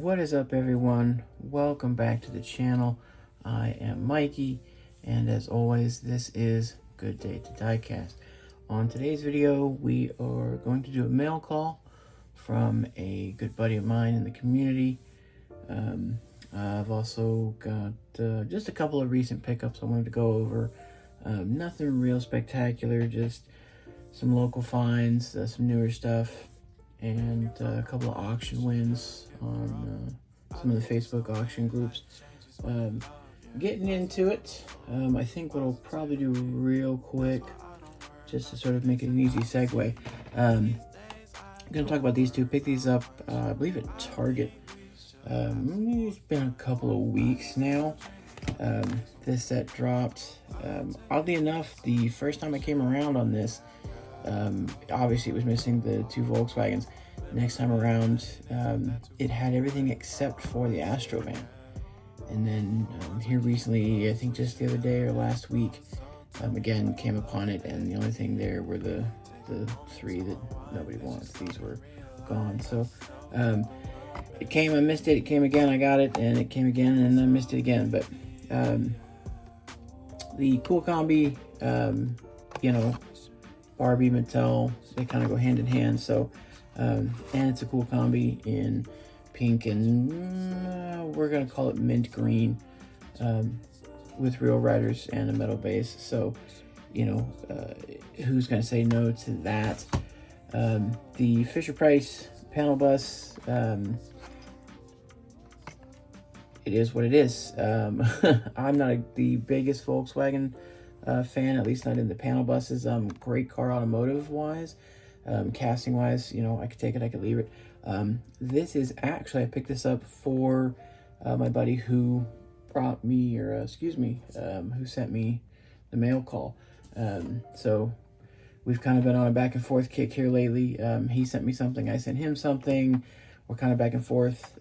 What is up, everyone? Welcome back to the channel. I am Mikey, and as always, this is Good Day to Diecast. On today's video, we are going to do a mail call from a good buddy of mine in the community. I've also got just a couple of recent pickups I wanted to go over. Nothing real spectacular, just some local finds, some newer stuff, and a couple of auction wins on some of the Facebook auction groups. Getting into it, I think what I'll probably do real quick, just to sort of make it an easy segue, I'm going to talk about these two. Pick these up, I believe at Target. It's been a couple of weeks now. This set dropped. Oddly enough, the first time I came around on this, obviously it was missing the two Volkswagens. Next time around, it had everything except for the Astrovan. And then here recently, I think just the other day or last week, again came upon it, and the only thing there were the three that nobody wants. These were gone. So it came, I missed it, it came again, I got it, and it came again, and I missed it again. But the Cool Combi, you know, Barbie, Mattel, they kind of go hand in hand. So and it's a Cool Combi in pink and we're gonna call it mint green, with real riders and a metal base. So you know, who's gonna say no to that? The Fisher Price panel bus, it is what it is. I'm not the biggest Volkswagen fan, at least not in the panel buses. Great car automotive wise, casting wise, you know, I could take it, I could leave it. This is actually, I picked this up for my buddy who brought me, or who sent me the mail call. So we've kind of been on a back and forth kick here lately. He sent me something, I sent him something. We're kind of back and forth.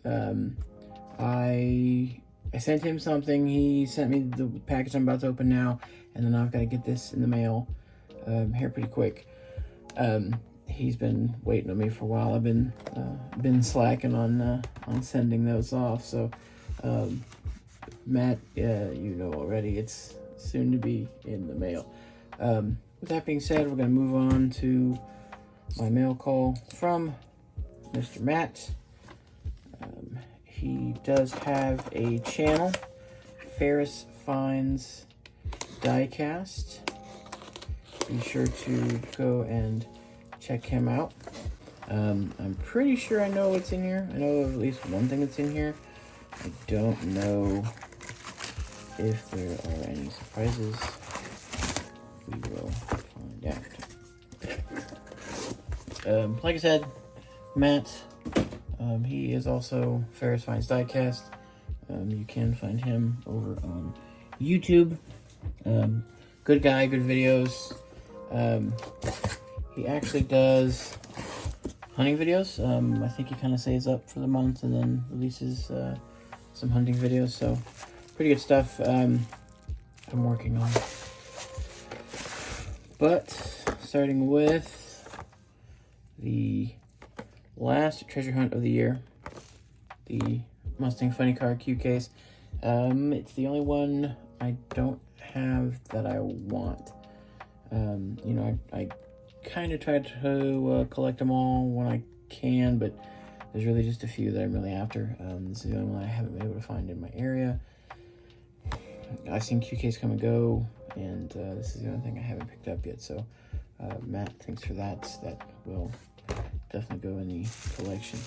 I sent him something, he sent me the package I'm about to open now, and then I've got to get this in the mail here pretty quick. He's been waiting on me for a while. I've been slacking on sending those off. So Matt, you know already, it's soon to be in the mail. With that being said, we're going to move on to my mail call from Mr. Matt. He does have a channel, Ferris Finds Diecast. Be sure to go and check him out. I'm pretty sure I know what's in here. I know of at least one thing that's in here. I don't know if there are any surprises. We will find out. Like I said, Matt, he is also Ferris Finds Diecast. You can find him over on YouTube. Good guy, good videos. He actually does hunting videos. I think he kind of saves up for the month and then releases some hunting videos. So pretty good stuff. I'm working on. But starting with the last treasure hunt of the year, the Mustang Funny Car Q case. It's the only one I don't have that I want. You know, I kind of tried to collect them all when I can, but there's really just a few that I'm really after. This is the only one I haven't been able to find in my area. I've seen QKs come and go, and this is the only thing I haven't picked up yet. So Matt, thanks for that. That will definitely go in the collection.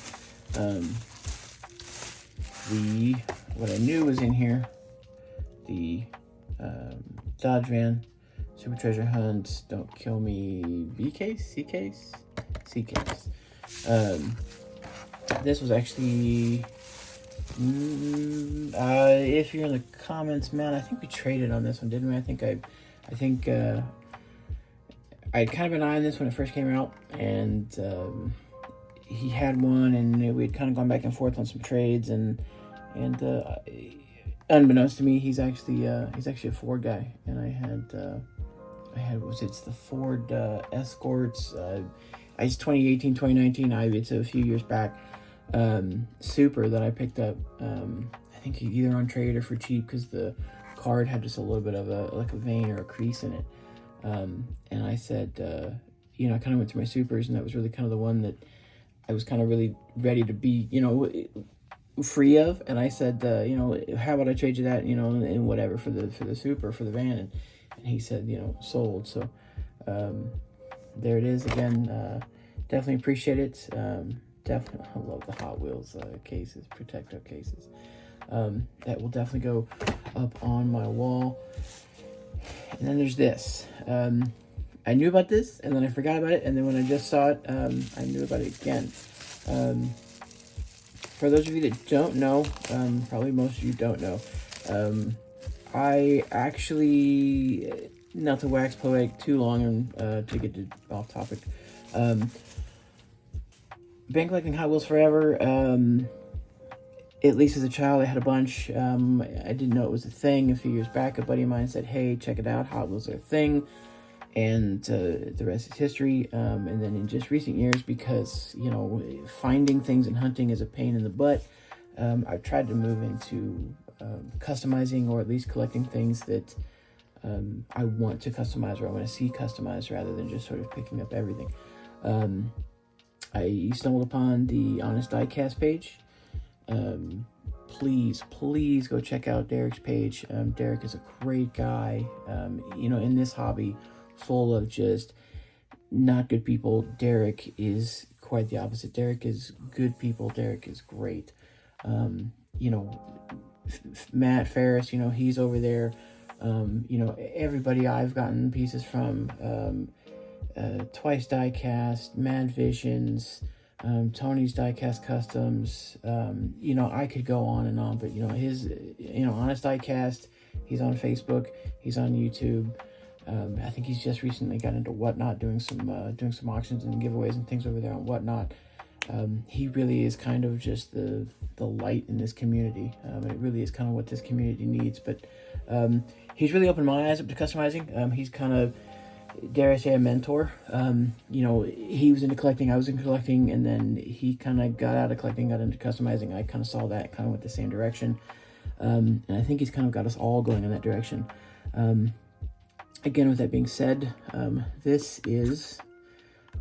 What I knew was in here, the Dodge van Super Treasure Hunt Don't Kill Me B case, C case, C case. This was actually, if you're in the comments, man, I think we traded on this one, didn't we? I think I'd kind of been eyeing this when it first came out, and he had one, and we'd kind of gone back and forth on some trades, and unbeknownst to me, he's actually a Ford guy, and I had it's the Ford Escorts. It's 2018, 2019. It's a few years back. Super that I picked up, I think either on trade or for cheap, because the card had just a little bit of a vein or a crease in it. And I said, you know, I kind of went to my Supers, and that was really kind of the one that I was kind of really ready to be, you know, free of. And I said, you know, how about I trade you that, you know, and whatever for the Super, for the van. And he said, you know, sold. So there it is again. Definitely appreciate it. Definitely, I love the Hot Wheels cases, Protecto cases. That will definitely go up on my wall. And then there's this. I knew about this, and then I forgot about it, and then when I just saw it, I knew about it again. For those of you that don't know, probably most of you don't know, I actually, not to wax poetic too long and to get off topic, been collecting Hot Wheels forever. At least as a child, I had a bunch. I didn't know it was a thing. A few years back, a buddy of mine said, hey, check it out, Hot Wheels are a thing. And the rest is history. And then in just recent years, because, you know, finding things and hunting is a pain in the butt, I've tried to move into customizing, or at least collecting things that I want to customize, or I want to see customized, rather than just sort of picking up everything. I stumbled upon the Honest Diecast page. Please go check out Derek's page. Derek is a great guy. You know, in this hobby full of just not good people, Derek is quite the opposite. Derek is good people. Derek is great. You know, Matt Ferris, you know, he's over there. You know, everybody I've gotten pieces from, Twice Diecast, Mad Visions, Tony's Diecast Customs. You know, I could go on and on, but, you know, his, you know, Honest Diecast, he's on Facebook, he's on YouTube. I think he's just recently got into Whatnot, doing some auctions and giveaways and things over there on Whatnot. He really is kind of just the light in this community. It really is kind of what this community needs. But he's really opened my eyes up to customizing. He's kind of, dare I say, a mentor. You know, he was into collecting, I was into collecting, and then he kind of got out of collecting, got into customizing. I kind of saw that, kind of went the same direction. And I think he's kind of got us all going in that direction. Again, with that being said, this is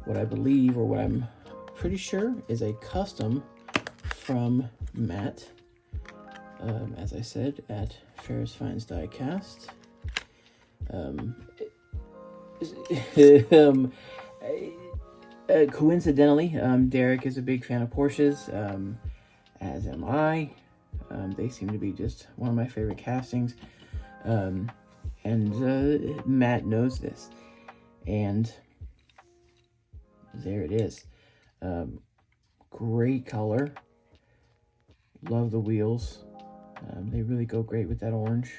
what I believe, or what I'm pretty sure, is a custom from Matt, as I said, at Ferris Finds Diecast. Coincidentally, Derek is a big fan of Porsches, as am I. They seem to be just one of my favorite castings. And Matt knows this, and there it is. Great color. Love the wheels. They really go great with that orange.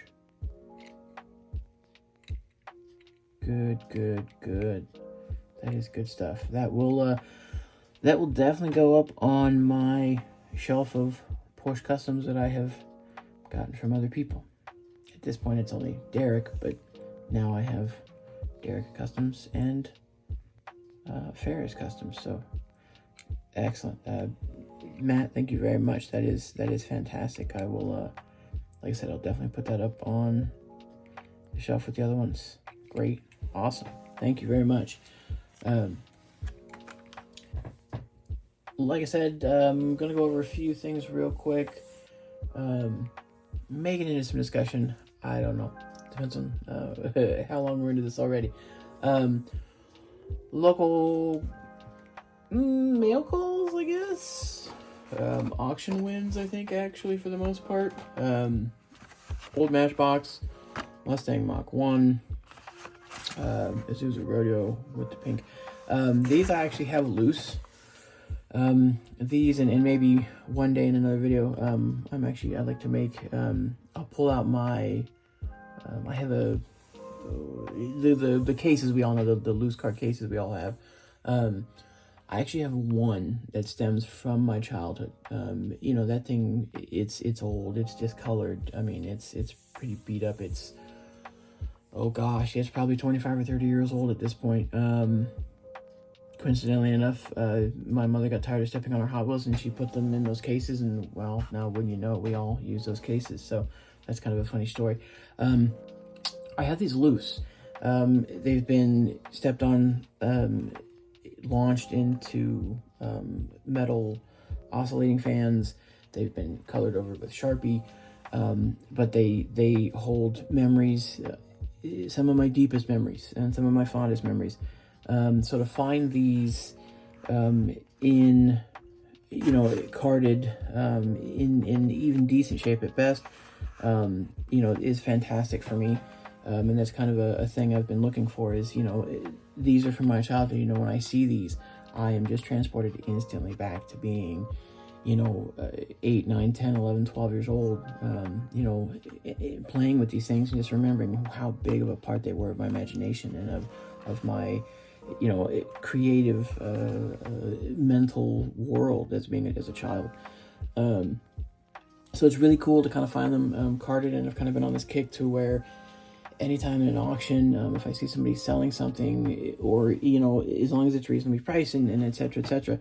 Good. That is good stuff. That will definitely go up on my shelf of Porsche customs that I have gotten from other people. At this point, it's only Derek, but now I have Derek Customs and Ferris Customs. So excellent, Matt. Thank you very much. That is fantastic. I will, like I said, I'll definitely put that up on the shelf with the other ones. Great, awesome. Thank you very much. Like I said, I'm gonna go over a few things real quick. Make it into some discussion. I don't know. Depends on how long we're into this already. Local mail calls, I guess. Auction wins, I think, actually, for the most part. Old Matchbox, Mustang Mach 1, Isuzu Rodeo with the pink. These I actually have loose. These, and maybe one day in another video, I'd like to make, I'll pull out my, I have the cases we all know, the loose card cases we all have. I actually have one that stems from my childhood. You know, that thing, it's old, it's discolored. I mean, it's pretty beat up. It's, oh gosh, it's probably 25 or 30 years old at this point. coincidentally enough, my mother got tired of stepping on our Hot Wheels and she put them in those cases, and well, now wouldn't you know it, we all use those cases. So that's kind of a funny story. I have these loose. They've been stepped on, launched into metal oscillating fans. They've been colored over with Sharpie, but they hold memories, some of my deepest memories and some of my fondest memories. So to find these in, you know, carded, in even decent shape at best, you know, is fantastic for me. And that's kind of a thing I've been looking for is, you know, these are from my childhood. You know, when I see these, I am just transported instantly back to being, you know, 8, 9, 10, 11, 12 years old, you know, playing with these things and just remembering how big of a part they were of my imagination and of my, you know, creative, mental world as a child. So it's really cool to kind of find them carded, and I've kind of been on this kick to where anytime in an auction, if I see somebody selling something, or, you know, as long as it's reasonably priced and et cetera,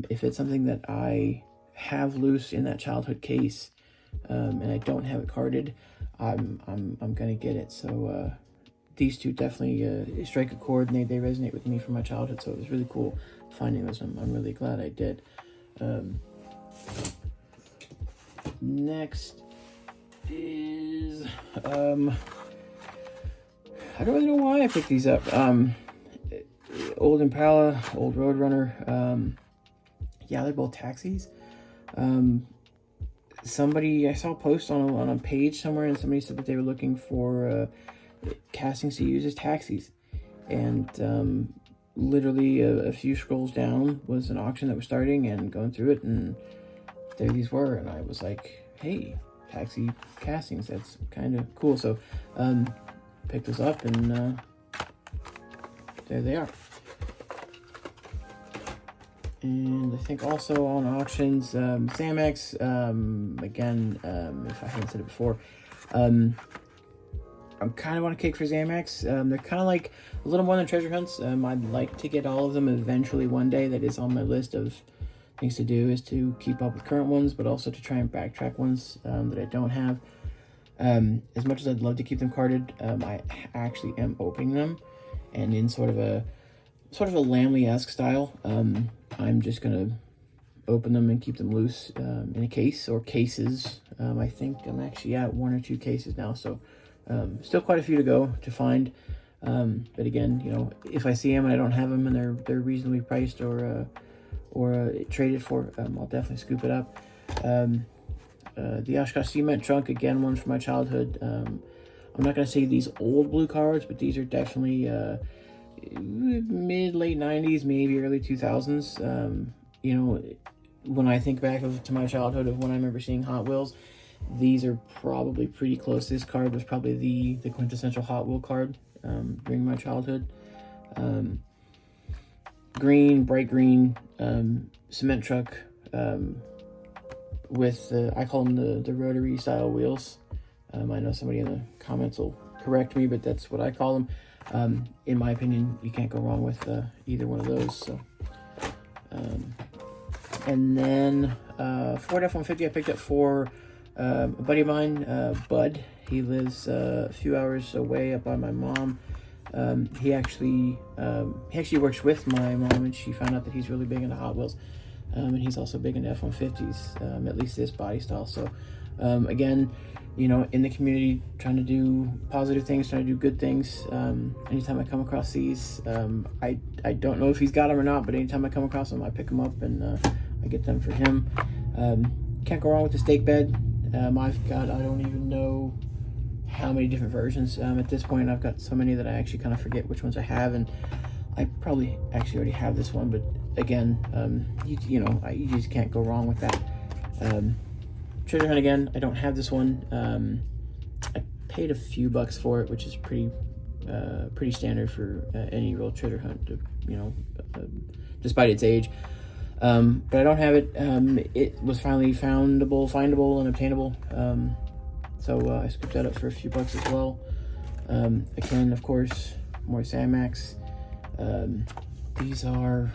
if it's something that I have loose in that childhood case, and I don't have it carded, I'm gonna get it. So these two definitely strike a chord, and they resonate with me from my childhood. So it was really cool finding those. I'm really glad I did. Next is I don't really know why I picked these up. Old Impala, old Roadrunner. Yeah, they're both taxis. Somebody, I saw a post on a page somewhere, and somebody said that they were looking for castings to use as taxis. And literally a few scrolls down was an auction that was starting, and going through it, and there these were. And I was like, hey, taxi castings, that's kind of cool. So picked this up, and there they are. And I think also on auctions, Samex, again, if I haven't said it before, I'm kind of on a kick for Zamex. They're kind of like a little more than treasure hunts. I'd like to get all of them eventually one day. That is on my list of things to do, is to keep up with current ones, but also to try and backtrack ones that I don't have. As much as I'd love to keep them carded, I actually am opening them, and in sort of a Lamley-esque style. I'm just gonna open them and keep them loose in a case or cases. I think I'm actually at 1 or 2 cases now, so still quite a few to go to find. But again, you know, if I see them and I don't have them and they're reasonably priced or traded for, I'll definitely scoop it up. The Oshkosh Cement Trunk, again, one from my childhood. I'm not going to say these old blue cards, but these are definitely mid-late 90s, maybe early 2000s. You know, when I think back to my childhood of when I remember seeing Hot Wheels, these are probably pretty close. This card was probably the quintessential Hot Wheel card during my childhood. Green, bright green, cement truck, with I call them the rotary style wheels. I know somebody in the comments will correct me, but that's what I call them. In my opinion, you can't go wrong with either one of those. So, and then Ford F-150 I picked up for a buddy of mine, Bud. He lives a few hours away up by my mom. He actually works with my mom, and she found out that he's really big into Hot Wheels. And he's also big into F-150s, at least this body style. So, again, you know, in the community, trying to do positive things, trying to do good things. Anytime I come across these, I don't know if he's got them or not, but anytime I come across them, I pick them up and I get them for him. Can't go wrong with the stake bed. I've got, I don't even know how many different versions. At this point, I've got so many that I actually kind of forget which ones I have, and I probably actually already have this one, but again, you know, you just can't go wrong with that. Treasure hunt again, I don't have this one. I paid a few bucks for it, which is pretty standard for any real treasure hunt, you know, despite its age. But I don't have it. It was finally findable, and obtainable. So I scooped that up for a few bucks as well. Again, of course, more Samax. these are,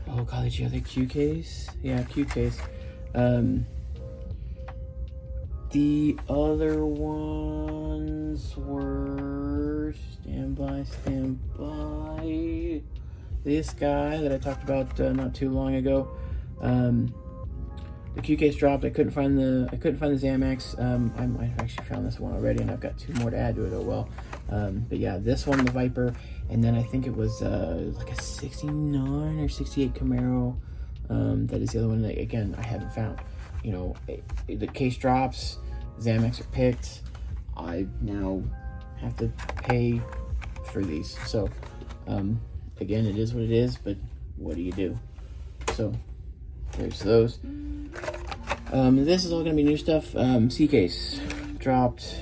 oh golly, are they Q case? Yeah, Q case. The other ones were, stand by. This guy that I talked about not too long ago. The Q case dropped. I couldn't find the Xamax. I might have actually found this one already, and I've got 2 more to add to it. Oh well. But yeah, this one, the Viper, and then I think it was like a 69 or 68 Camaro. That is the other one that, again, I haven't found. You know, the case drops, Xamax are picked. I now have to pay for these. So, again, it is what it is, but what do you do? So, there's those. This is all going to be new stuff. C-Case dropped.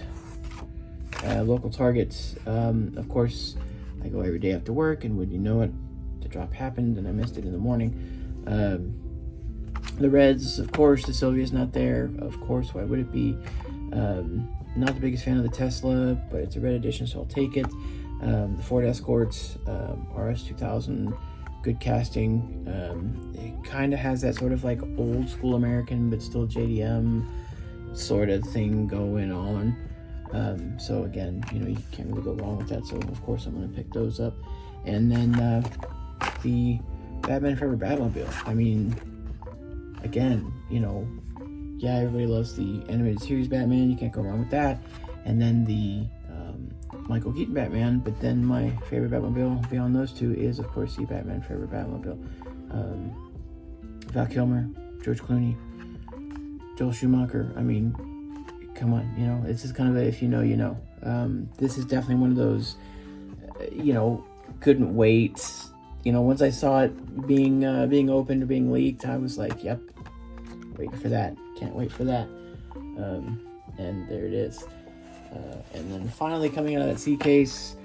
Local Targets. Of course, I go every day after work, and would you know it, the drop happened, and I missed it in the morning. The Reds, of course, the Sylvia's not there. Of course, why would it be? Not the biggest fan of the Tesla, but it's a red edition, so I'll take it. The Ford Escorts, RS 2000, good casting. It kind of has that sort of like old school American, but still JDM sort of thing going on. So again, you know, you can't really go wrong with that. So of course I'm going to pick those up. And then the Batman Forever Batmobile. I mean, again, you know, yeah, everybody loves the animated series Batman. You can't go wrong with that. And then the Michael Keaton Batman. But then my favorite Batmobile beyond those two is, of course, the Batman Forever Batmobile. Val Kilmer, George Clooney, Joel Schumacher. I mean, come on, you know, it's just kind of a, if you know, you know. This is definitely one of those, you know, couldn't wait. You know, once I saw it being opened or being leaked, I was like, yep, waiting for that. Can't wait for that. And there it is. And then finally coming out of that C-Case,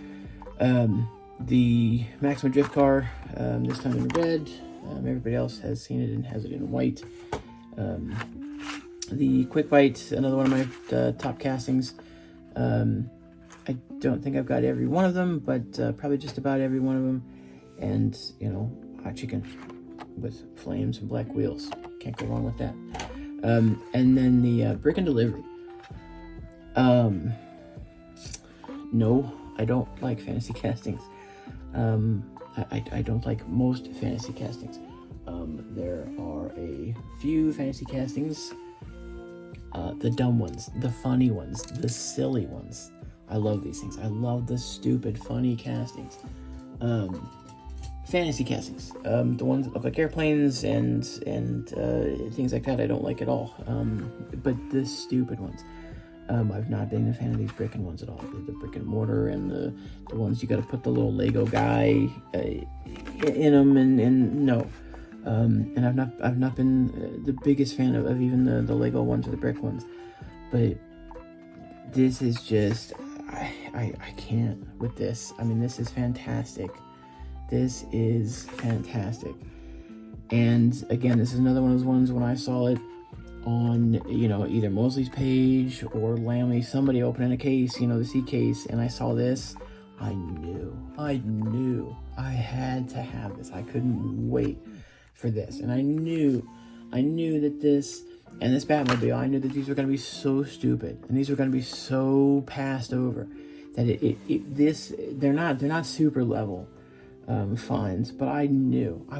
the Maxima Drift car, this time in red. Everybody else has seen it and has it in white. The Quick Bite, another one of my top castings. I don't think I've got every one of them, but probably just about every one of them. And, you know, hot chicken with flames and black wheels. Can't go wrong with that. And then the Brick and Delivery. No, I don't like fantasy castings. I don't like most fantasy castings. There are a few fantasy castings. The dumb ones, the funny ones, the silly ones. I love these things. I love the stupid, funny castings. Fantasy castings. The ones that look like airplanes and things like that, I don't like at all. But the stupid ones. I've not been a fan of these brick and ones at all. The brick and mortar and the ones you got to put the little Lego guy in them, and no. And I've not been the biggest fan of even the Lego ones or the brick ones. But this is just, I can't with this. I mean, this is fantastic. This is fantastic. And again, this is another one of those ones when I saw it on, you know, either Mosley's page or Lamley, somebody opening a case, you know, the C-Case, and I saw this, I knew I had to have this. I couldn't wait for this. And I knew that this and this Batmobile, I knew that these were going to be so stupid and these were going to be so passed over that they're not super level finds, but I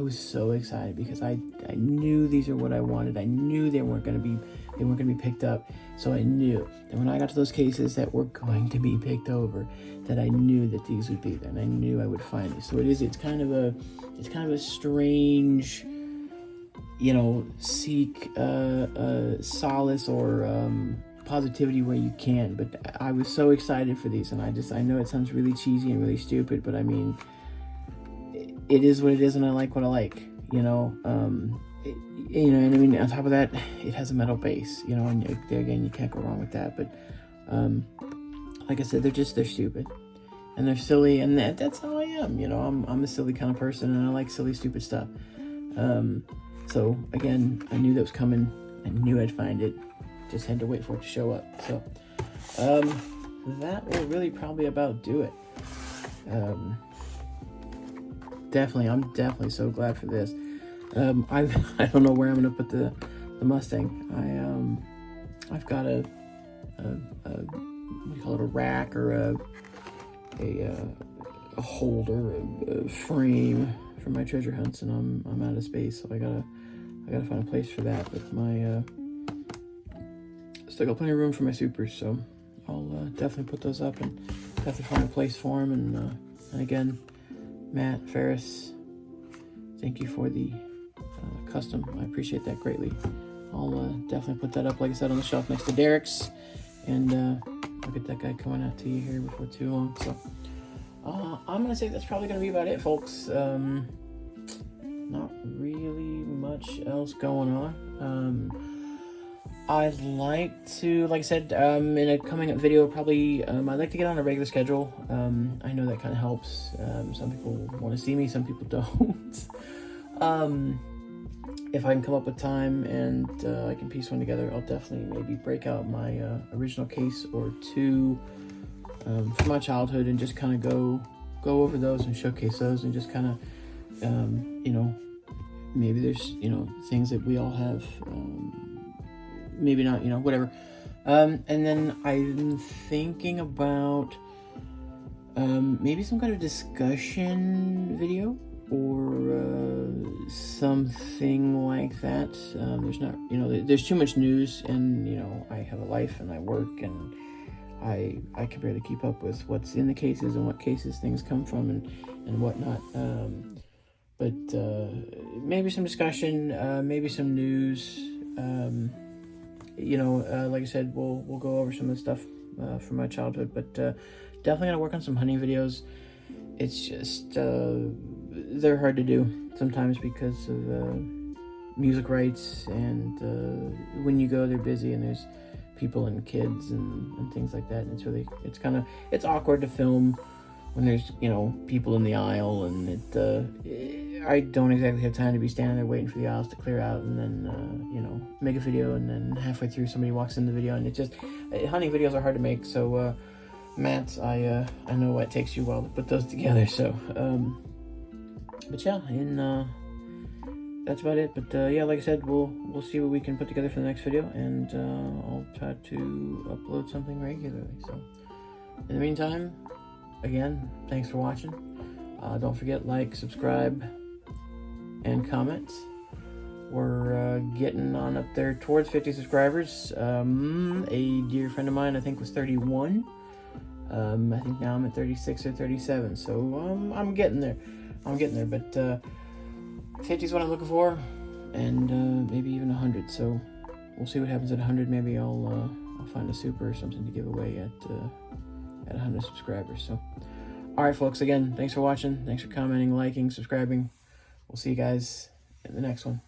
was so excited because I knew these are what I wanted. I knew they weren't going to be picked up. So I knew that when I got to those cases that were going to be picked over, that I knew that these would be there, and I knew I would find these. So it's kind of a strange, you know, seek solace or positivity where you can. But I was so excited for these, and I know it sounds really cheesy and really stupid, but I mean, it is what it is, and I like what I like, you know. You know, and I mean, on top of that, it has a metal base, you know, and there again, you can't go wrong with that. But like I said, they're stupid and they're silly, and that's how I am, you know. I'm a silly kind of person, and I like silly, stupid stuff. So again, I knew that was coming. I knew I'd find it. Just had to wait for it to show up. So that will really probably about do it. I'm definitely so glad for this. I don't know where I'm gonna put the Mustang. I've got a what do you call it, a rack or a holder, a frame for my treasure hunts, and I'm out of space, so I gotta find a place for that. But my still got plenty of room for my supers, so I'll definitely put those up and definitely find a place for them. And again, Matt, Ferris, thank you for the custom. I appreciate that greatly. I'll definitely put that up, like I said, on the shelf next to Derek's, and I'll get that guy coming out to you here before too long. So I'm gonna say that's probably gonna be about it, folks. Not really much else going on. I'd like to, like I said, in a coming up video, probably, I'd like to get on a regular schedule. I know that kind of helps. Some people want to see me, some people don't. If I can come up with time and I can piece one together, I'll definitely maybe break out my original case or two from my childhood and just kind of go over those and showcase those, and just kind of, you know, maybe there's, you know, things that we all have, maybe not, you know, whatever. And then I'm thinking about maybe some kind of discussion video or something like that. There's not, you know, there's too much news, and, you know, I have a life and I work, and I can barely keep up with what's in the cases and what cases things come from and whatnot. But maybe some discussion, maybe some news. You know, like I said, we'll go over some of the stuff from my childhood, but definitely gonna work on some hunting videos. It's just they're hard to do sometimes because of music rights, and when you go, they're busy, and there's people and kids and things like that, and it's awkward to film when there's, you know, people in the aisle, and I don't exactly have time to be standing there waiting for the aisles to clear out, and then you know, make a video, and then halfway through somebody walks in the video, and it just, hunting videos are hard to make. So Matt, I know what takes you a while to put those together, so but yeah, and that's about it. But yeah, like I said, we'll see what we can put together for the next video, and I'll try to upload something regularly. So in the meantime, again, thanks for watching. Don't forget, like, subscribe, and comment. We're getting on up there towards 50 subscribers. A dear friend of mine, I think, was 31. I think now I'm at 36 or 37. So I'm getting there. But 50 is what I'm looking for, and maybe even 100. So we'll see what happens at 100. Maybe I'll find a super or something to give away at 100 subscribers. So, all right, folks. Again, thanks for watching. Thanks for commenting, liking, subscribing. We'll see you guys in the next one.